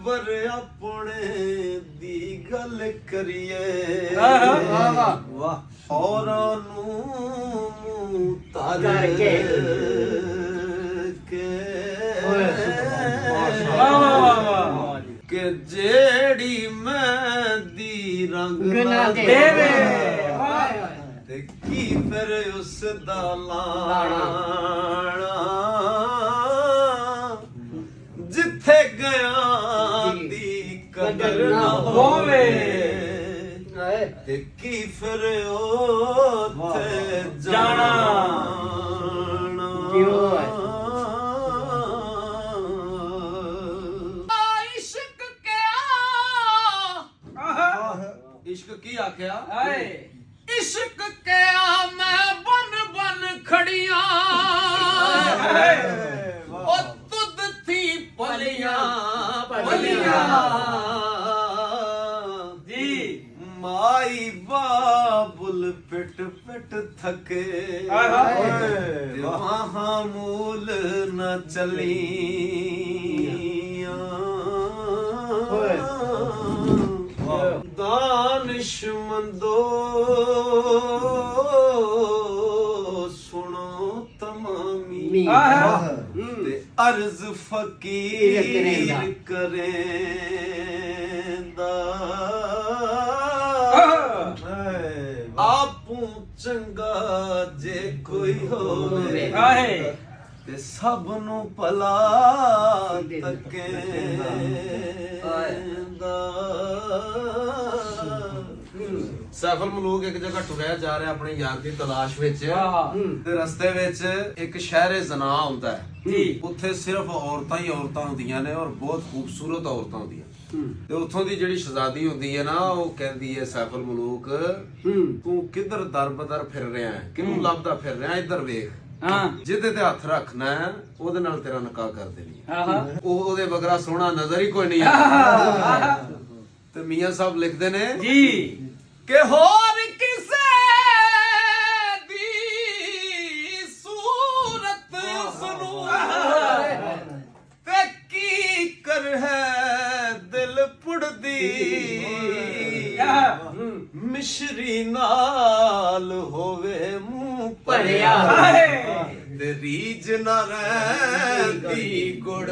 ਟੱਬਰ ਆਪਣੇ ਦੀ ਗੱਲ ਕਰੀਏ ਵਾਹ ਔਰਾਂ ਨੂੰ ਤਰ ਕੇ ਕਿ ਜਿਹੜੀ ਮਹਿੰਦੀ ਰੰਗ ਨਾ ਦੇਵੇ ਤੇ ਕੀ ਫਿਰ ਉਸ ਦਾ ਲਾਣਾ ਜਿੱਥੇ ਗਿਆ ਦੀ ਕਦਰ ਨਾ ਹੋਵੇ ਤੇ ਕੀ ਫਿਰ ਉੱਥੇ ਜਾਣਾ इश्क की आख्या इश्क क्या मैं बन बन खड़िया ओ तुद थी पलिया पलिया जी माई बाबुल पिट पिट थके महामूल न चली दानिशमंदो सुनो तमामी ते अर्ज फकीर करेंदा आपू चंगा जे कोई होवे ते सब नू भला तकेंदा ਸੈਫਲ ਮਲੂਕ ਇੱਕ ਜਗ੍ਹਾ ਟੁਰਿਆ ਜਾ ਰਿਹਾ ਆਪਣੀ ਯਾਰ ਦੀ ਤਲਾਸ਼ ਵਿੱਚ ਤੇ ਰਸਤੇ ਵਿੱਚ ਇੱਕ ਸ਼ਹਿਰੇ ਜ਼ਨਾ ਹੁੰਦਾ ਹੈ ਜੀ ਉੱਥੇ ਸਿਰਫ ਔਰਤਾਂ ਹੀ ਔਰਤਾਂ ਹੁੰਦੀਆਂ ਨੇ ਔਰ ਬਹੁਤ ਖੂਬਸੂਰਤ ਔਰਤਾਂ ਹੁੰਦੀਆਂ ਤੇ ਉੱਥੋਂ ਦੀ ਜਿਹੜੀ ਸ਼ਹਜ਼ਾਦੀ ਹੁੰਦੀ ਹੈ ਨਾ ਉਹ ਕਹਿੰਦੀ ਹੈ ਸੈਫਲ ਮਲੂਕ ਤੂੰ ਕਿੱਧਰ ਦਰ-ਬਦਰ ਫਿਰ ਰਿਹਾ ਹੈ ਕਿਹਨੂੰ ਲੱਭਦਾ ਫਿਰ ਰਿਹਾ ਇੱਧਰ ਵੇਖ ਜਿਹਦੇ ਤੇ ਹੱਥ ਰੱਖਣਾ ਹੈ ਉਹਦੇ ਨਾਲ ਤੇਰਾ ਨਿਕਾਹ ਕਰ ਦੇਣੀ ਉਹ ਉਹਦੇ ਬਗਰਾ ਸੋਹਣਾ ਨਜ਼ਰ ਹੀ ਕੋਈ ਨਹੀਂ ਆਉਂਦਾ ਤੇ ਮੀਆਂ ਸਾਹਿਬ ਲਿਖਦੇ ਨੇ ਜੀ ਕਿ ਹੋਰ ਕਿਸੇ ਦੀ ਸੂਰਤ ਸੁਨੂ ਤੇ ਕੀ ਕਰ ਹੈ ਦਿਲ ਪੁੜਦੀ ਮਿਸ਼ਰੀ ਨਾਲ ਹੋਵੇ ਮੂੰਹ ਭਰਿਆ ਤੇ ਰੀਝ ਨਾ ਰਹਿੰਦੀ ਗੁੜ